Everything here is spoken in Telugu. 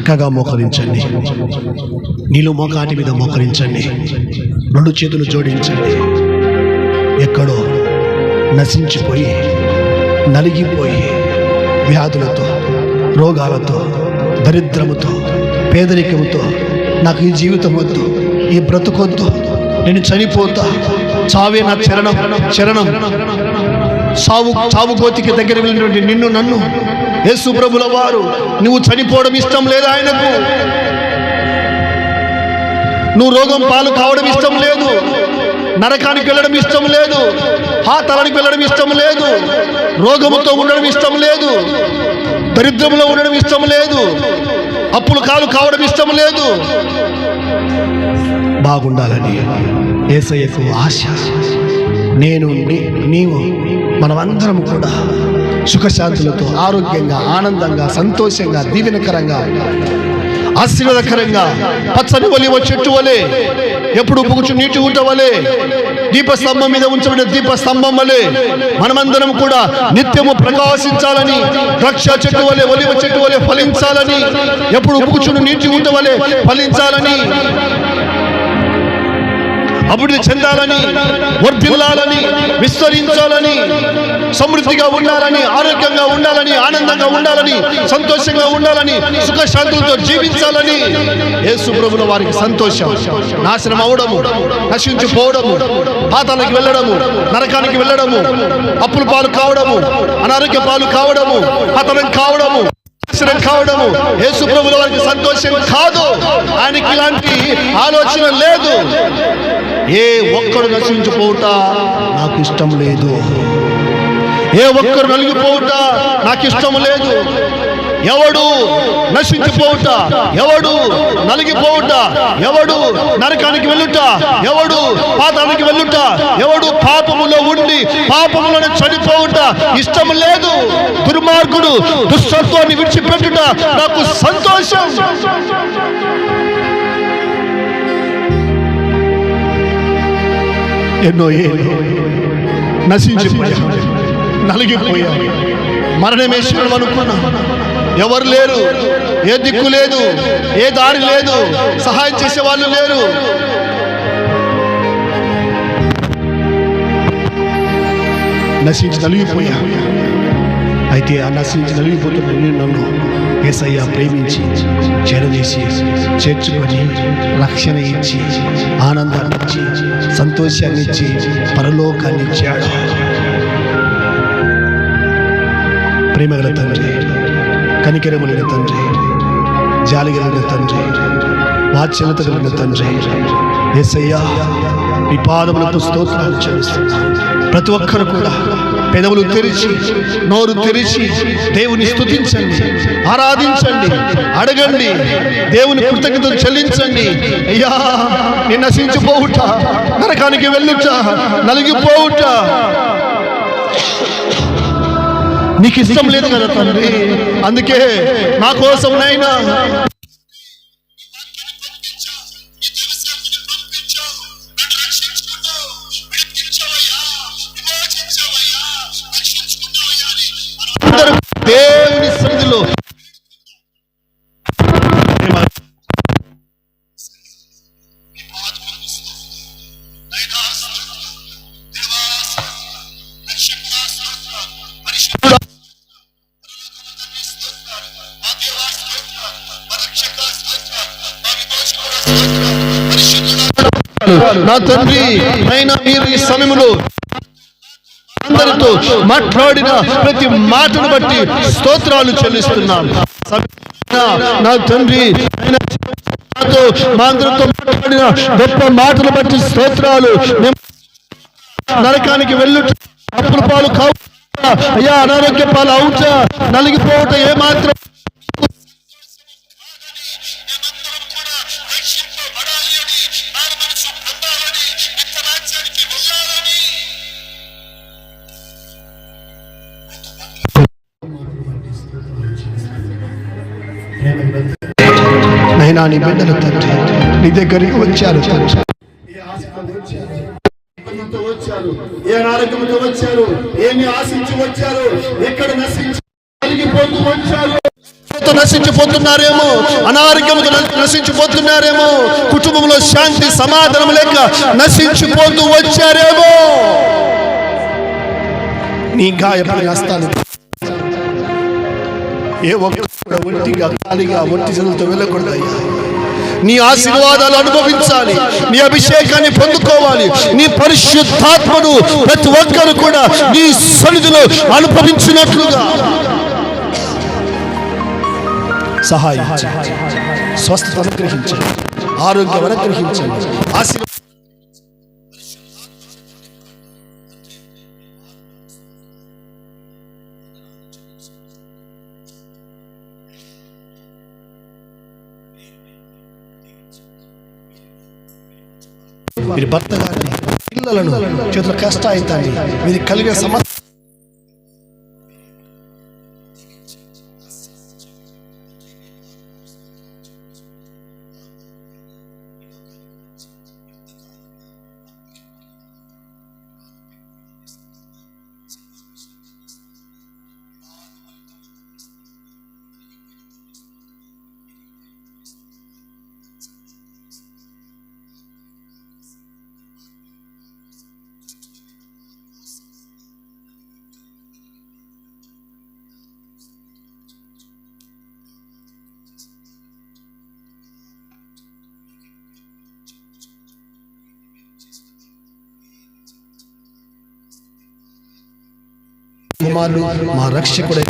చక్కగా మోకరించండి. నీళ్ళు మోకాటి మీద మోకరించండి. రెండు చేతులు జోడించండి. ఎక్కడో నశించిపోయి నలిగిపోయి వ్యాధులతో, రోగాలతో, దరిద్రముతో, పేదరికముతో నాకు ఈ జీవితం వద్దు, ఈ బ్రతుకొద్దు, నేను చనిపోతా, చావే నా చరణం చరణం, చావు కోతికి దగ్గర వెళ్ళినటువంటి నిన్ను నన్ను యేసు ప్రభుల వారు నువ్వు చనిపోవడం ఇష్టం లేదు ఆయనకు. నువ్వు రోగం పాలు కావడం ఇష్టం లేదు, నరకానికి వెళ్ళడం ఇష్టం లేదు, తలానికి వెళ్ళడం ఇష్టం లేదు, రోగముతో ఉండడం ఇష్టం లేదు, దరిద్రంలో ఉండడం ఇష్టం లేదు, అప్పులు కాలు కావడం ఇష్టం లేదు. బాగుండాలని యేసయ్యకు ఆశ. నేను నీవు మనమందరం కూడా సుఖశాంతులతో, ఆరోగ్యంగా, ఆనందంగా, సంతోషంగా, దీవెనకరంగా, ఆశీర్వాదకరంగా, పచ్చని ఒలివ చెట్టు వలె, ఎప్పుడు పుగుచు నీటి ఊట వలె, దీపస్తంభం మీద ఉంచబడిన దీపస్తంభం వలె మనమందరం కూడా నిత్యము ప్రకాశించాలని, ద్రాక్ష చెట్టు వలె, ఒలివ చెట్టు వలె ఫలించాలని, ఎప్పుడు పుగుచును నీటి ఊట వలె ఫలించాలని, అభివృద్ధి చెందాలని, వర్ధిల్లాలని, విస్తరించాలని, సమృద్ధిగా ఉండాలని, ఆరోగ్యంగా ఉండాలని, ఆనందంగా ఉండాలని, సంతోషంగా ఉండాలని, సుఖశాంతులతో జీవించాలని యేసు ప్రభుల వారికి సంతోషం. నాశనం అవడము, నశించిపోవడము, పాతాళానికి వెళ్ళడము, నరకానికి వెళ్ళడము, అప్పుల పాలు కావడము, అనారోగ్య పాలు కావడము, పతనం కావడము, నాశనం కావడము యేసు ప్రభుల వారికి సంతోషం కాదు. ఆయనకి ఇలాంటి ఆలోచన లేదు. ఏ ఒక్కడు నశించిపోవుట నాకు ఇష్టం లేదు, ఏ ఒక్కరు నలిగిపోవుట నాకు ఇష్టం లేదు. ఎవడు నశించిపోవుట, ఎవడు నలిగిపోవుట, ఎవడు నరకానికి వెళ్ళుట, ఎవడు పాతాళానికి వెళ్ళుట, ఎవడు పాపములో ఉండి పాపములను చనిపోవుట ఇష్టం లేదు. దుర్మార్గుడు దుష్టత్వాన్ని విడిచిపెట్టుట నాకు సంతోషం. ఎన్నో ఏళ్ళు నశించిపోయా, నలిగిపోయా, మరణమేశ్వరం అనుకున్నా. ఎవరు లేరు, ఏ దిక్కు లేదు, ఏ దారి లేదు, సహాయం చేసే వాళ్ళు లేరు. నశించి నలిగిపోయా. అయితే ఆ నశించి నలిగిపోతున్న నన్ను యేసయ్య ప్రేమించి చేరదీసి చేర్చుకొని రక్షణ ఇచ్చి, ఆనందాన్ని ఇచ్చి, సంతోషాన్ని ఇచ్చి, పరలోకాన్ని ఇచ్చాడు. ప్రేమగల తండ్రి, కనికరములైన తండ్రి, జాలిగలిగిన తండ్రి, వాత్సల్యత కలిగిన తండ్రి యేసయ్యా, నీ పాదములకు స్తోత్రాలు చెల్లిస్తున్నా. ప్రతి ఒక్కరు కూడా పెదవులు తెరిచి, నోరు తెరిచి దేవుని స్తుతించండి, ఆరాధించండి, అడగండి, దేవుని కృతజ్ఞతలు చెల్లించండి. అయ్యా, నేను నశించిపోవుట, నరకానికి వెళ్ళుట, నలిగిపోవుట నీకు ఇష్టం లేదు కదా తండ్రి. అందుకే నా కోసం నైనా దేవుని సన్నిధిలో నా తండ్రి అయినా మీరు ఈ సమయంలో అందరితో మాట్లాడిన ప్రతి మాటను బట్టి స్తోత్రాలు చెల్లిస్తున్నాను. నా తండ్రి మా అందరితో మాట్లాడిన గొప్ప మాటలు బట్టి స్తోత్రాలు. నరకానికి వెళ్ళుట, అప్పుల పాలు కావు, అయ్యా అనారోగ్య పాలు అవుట, నలిగిపోవట ఏమాత్రం నైనా నీ బిడ్డలు తండ్రి నీ దగ్గరికి వచ్చారు తండ్రి. వచ్చారు, ఏ అనారోగ్యంతో వచ్చారు, ఏమి ఆశించి వచ్చారు, ఎక్కడ నశించి కలిగిపోతూ వచ్చారు. నశించిపోతున్నారేమో, అనారోగ్యంతో నశించిపోతున్నారేమో, కుటుంబంలో శాంతి సమాధానం లేక నశించిపోతూ వచ్చారేమో. నీ గాయపడిన హస్తాన్ని ఏ ఒక్క ఒంటిగా ఖాళీగా ఒంటి జనులతో వెళ్ళకూడదయ్యా. నీ ఆశీర్వాదాలు అనుభవించాలి, నీ అభిషేకాన్ని పొందుకోవాలి, నీ పరిశుద్ధాత్మను ప్రతి ఒక్కరు కూడా నీ సన్నిధిలో అనుభవించినట్లుగా సహాయం, స్వస్థత అనుగ్రహించండి, ఆరోగ్యం అనుగ్రహించండి, ఆశీర్వాదం. మీరు భర్త గారిని, పిల్లలను చేతుల కష్టాయితాన్ని మీరు కలిగే సమస్య కుమారుడు మా రక్షకుడై